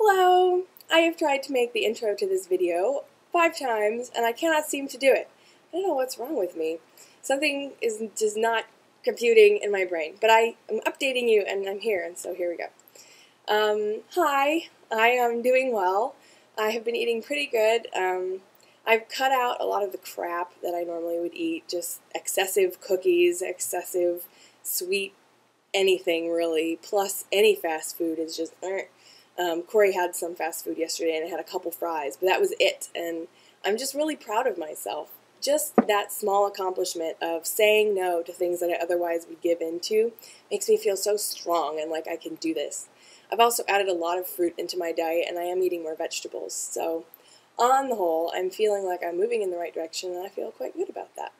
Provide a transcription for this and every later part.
Hello! I have tried to make the intro to this video 5 times and I cannot seem to do it. I don't know what's wrong with me. Something is just not computing in my brain, but I am updating you and I'm here, and so here we go. Hi, I am doing well. I have been eating pretty good. I've cut out a lot of the crap that I normally would eat, just excessive cookies, excessive sweet anything really, plus any fast food is just Corey had some fast food yesterday and I had a couple fries, but that was it, and I'm just really proud of myself. Just that small accomplishment of saying no to things that I otherwise would give into makes me feel so strong and like I can do this. I've also added a lot of fruit into my diet and I am eating more vegetables, so on the whole, I'm feeling like I'm moving in the right direction and I feel quite good about that.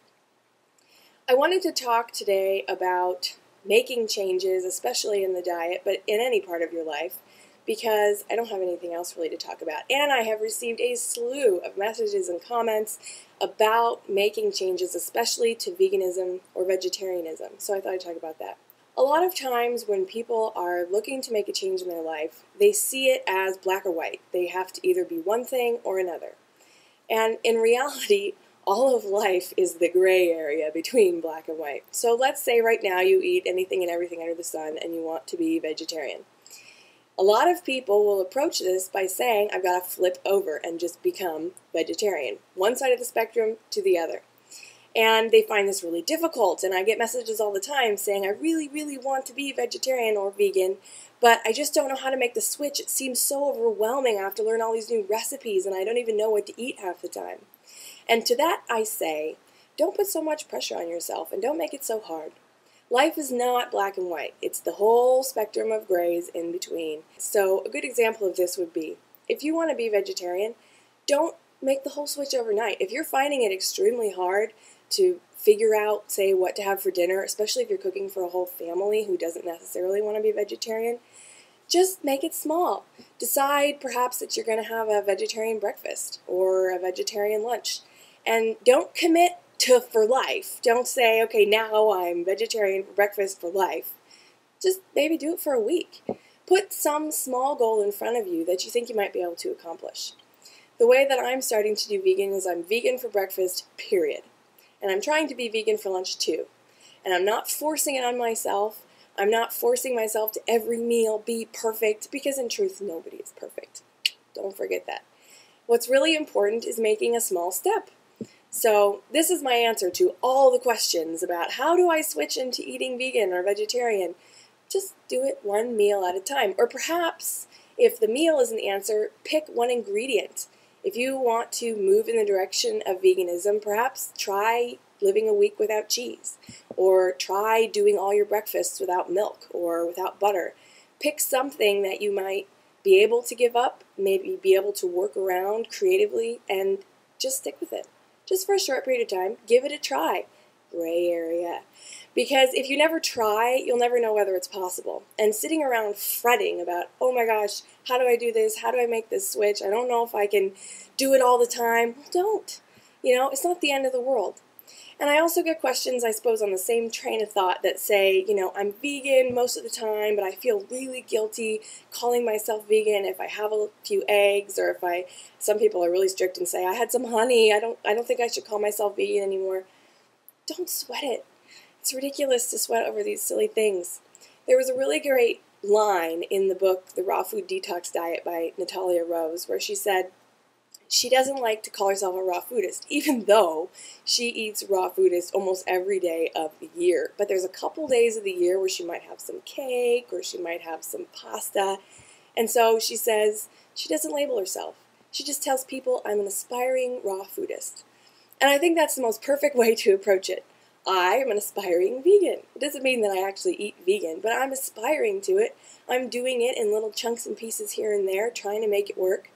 I wanted to talk today about making changes, especially in the diet, but in any part of your life, because I don't have anything else really to talk about. And I have received a slew of messages and comments about making changes, especially to veganism or vegetarianism, so I thought I'd talk about that. A lot of times when people are looking to make a change in their life, they see it as black or white. They have to either be one thing or another. And in reality, all of life is the gray area between black and white. So let's say right now you eat anything and everything under the sun and you want to be vegetarian. A lot of people will approach this by saying, I've got to flip over and just become vegetarian. One side of the spectrum to the other. And they find this really difficult, and I get messages all the time saying, I really, really want to be vegetarian or vegan, but I just don't know how to make the switch. It seems so overwhelming. I have to learn all these new recipes, and I don't even know what to eat half the time. And to that I say, don't put so much pressure on yourself, and don't make it so hard. Life is not black and white. It's the whole spectrum of grays in between. So a good example of this would be, if you want to be vegetarian, don't make the whole switch overnight. If you're finding it extremely hard to figure out, say, what to have for dinner, especially if you're cooking for a whole family who doesn't necessarily want to be vegetarian, just make it small. Decide perhaps that you're going to have a vegetarian breakfast or a vegetarian lunch. And don't commit to for life. Don't say, okay, now I'm vegetarian for breakfast for life. Just maybe do it for a week. Put some small goal in front of you that you think you might be able to accomplish. The way that I'm starting to do vegan is I'm vegan for breakfast, period. And I'm trying to be vegan for lunch too. And I'm not forcing it on myself. I'm not forcing myself to every meal be perfect, because in truth, nobody is perfect. Don't forget that. What's really important is making a small step. So this is my answer to all the questions about how do I switch into eating vegan or vegetarian. Just do it one meal at a time. Or perhaps, if the meal isn't the answer, pick one ingredient. If you want to move in the direction of veganism, perhaps try living a week without cheese. Or try doing all your breakfasts without milk or without butter. Pick something that you might be able to give up, maybe be able to work around creatively, and just stick with it. Just for a short period of time, give it a try. Gray area. Because if you never try, you'll never know whether it's possible. And sitting around fretting about, oh my gosh, how do I do this? How do I make this switch? I don't know if I can do it all the time. Well, don't. It's not the end of the world. And I also get questions, I suppose, on the same train of thought that say, I'm vegan most of the time, but I feel really guilty calling myself vegan if I have a few eggs, or some people are really strict and say, I had some honey, I don't think I should call myself vegan anymore. Don't sweat it. It's ridiculous to sweat over these silly things. There was a really great line in the book, The Raw Food Detox Diet by Natalia Rose, where she said, she doesn't like to call herself a raw foodist, even though she eats raw foodist almost every day of the year. But there's a couple days of the year where she might have some cake or she might have some pasta. And so she says she doesn't label herself. She just tells people, I'm an aspiring raw foodist. And I think that's the most perfect way to approach it. I am an aspiring vegan. It doesn't mean that I actually eat vegan, but I'm aspiring to it. I'm doing it in little chunks and pieces here and there, trying to make it work.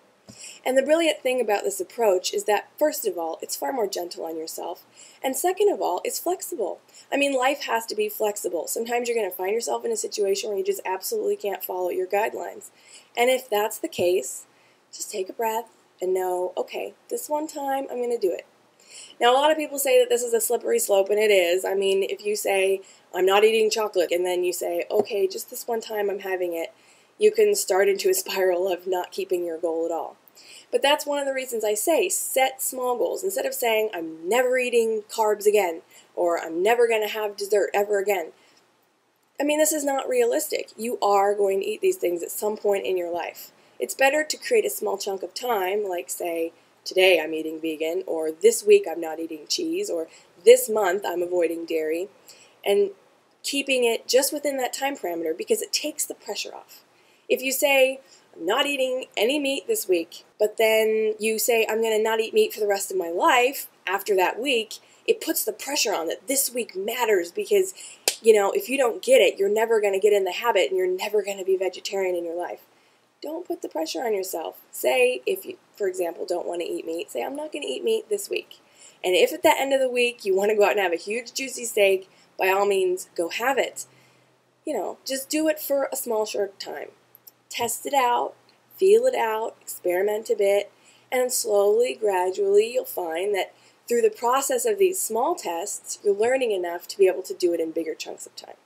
And the brilliant thing about this approach is that, first of all, it's far more gentle on yourself. And second of all, it's flexible. I mean, life has to be flexible. Sometimes you're going to find yourself in a situation where you just absolutely can't follow your guidelines. And if that's the case, just take a breath and know, okay, this one time I'm going to do it. Now, a lot of people say that this is a slippery slope, and it is. I mean, if you say, I'm not eating chocolate, and then you say, okay, just this one time I'm having it, you can start into a spiral of not keeping your goal at all. But that's one of the reasons I say set small goals. Instead of saying, I'm never eating carbs again, or I'm never going to have dessert ever again. I mean, this is not realistic. You are going to eat these things at some point in your life. It's better to create a small chunk of time, like say, today I'm eating vegan, or this week I'm not eating cheese, or this month I'm avoiding dairy, and keeping it just within that time parameter because it takes the pressure off. If you say, I'm not eating any meat this week, but then you say, I'm going to not eat meat for the rest of my life after that week, it puts the pressure on that this week matters because, if you don't get it, you're never going to get in the habit and you're never going to be vegetarian in your life. Don't put the pressure on yourself. Say, if you, for example, don't want to eat meat, say, I'm not going to eat meat this week. And if at the end of the week you want to go out and have a huge juicy steak, by all means, go have it. Just do it for a small, short time. Test it out, feel it out, experiment a bit, and slowly, gradually, you'll find that through the process of these small tests, you're learning enough to be able to do it in bigger chunks of time.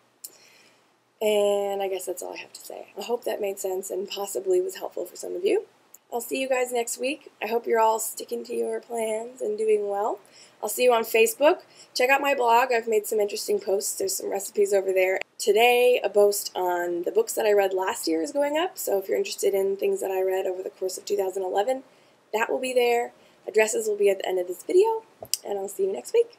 And I guess that's all I have to say. I hope that made sense and possibly was helpful for some of you. I'll see you guys next week. I hope you're all sticking to your plans and doing well. I'll see you on Facebook. Check out my blog. I've made some interesting posts. There's some recipes over there. Today, a post on the books that I read last year is going up. So if you're interested in things that I read over the course of 2011, that will be there. Addresses will be at the end of this video. And I'll see you next week.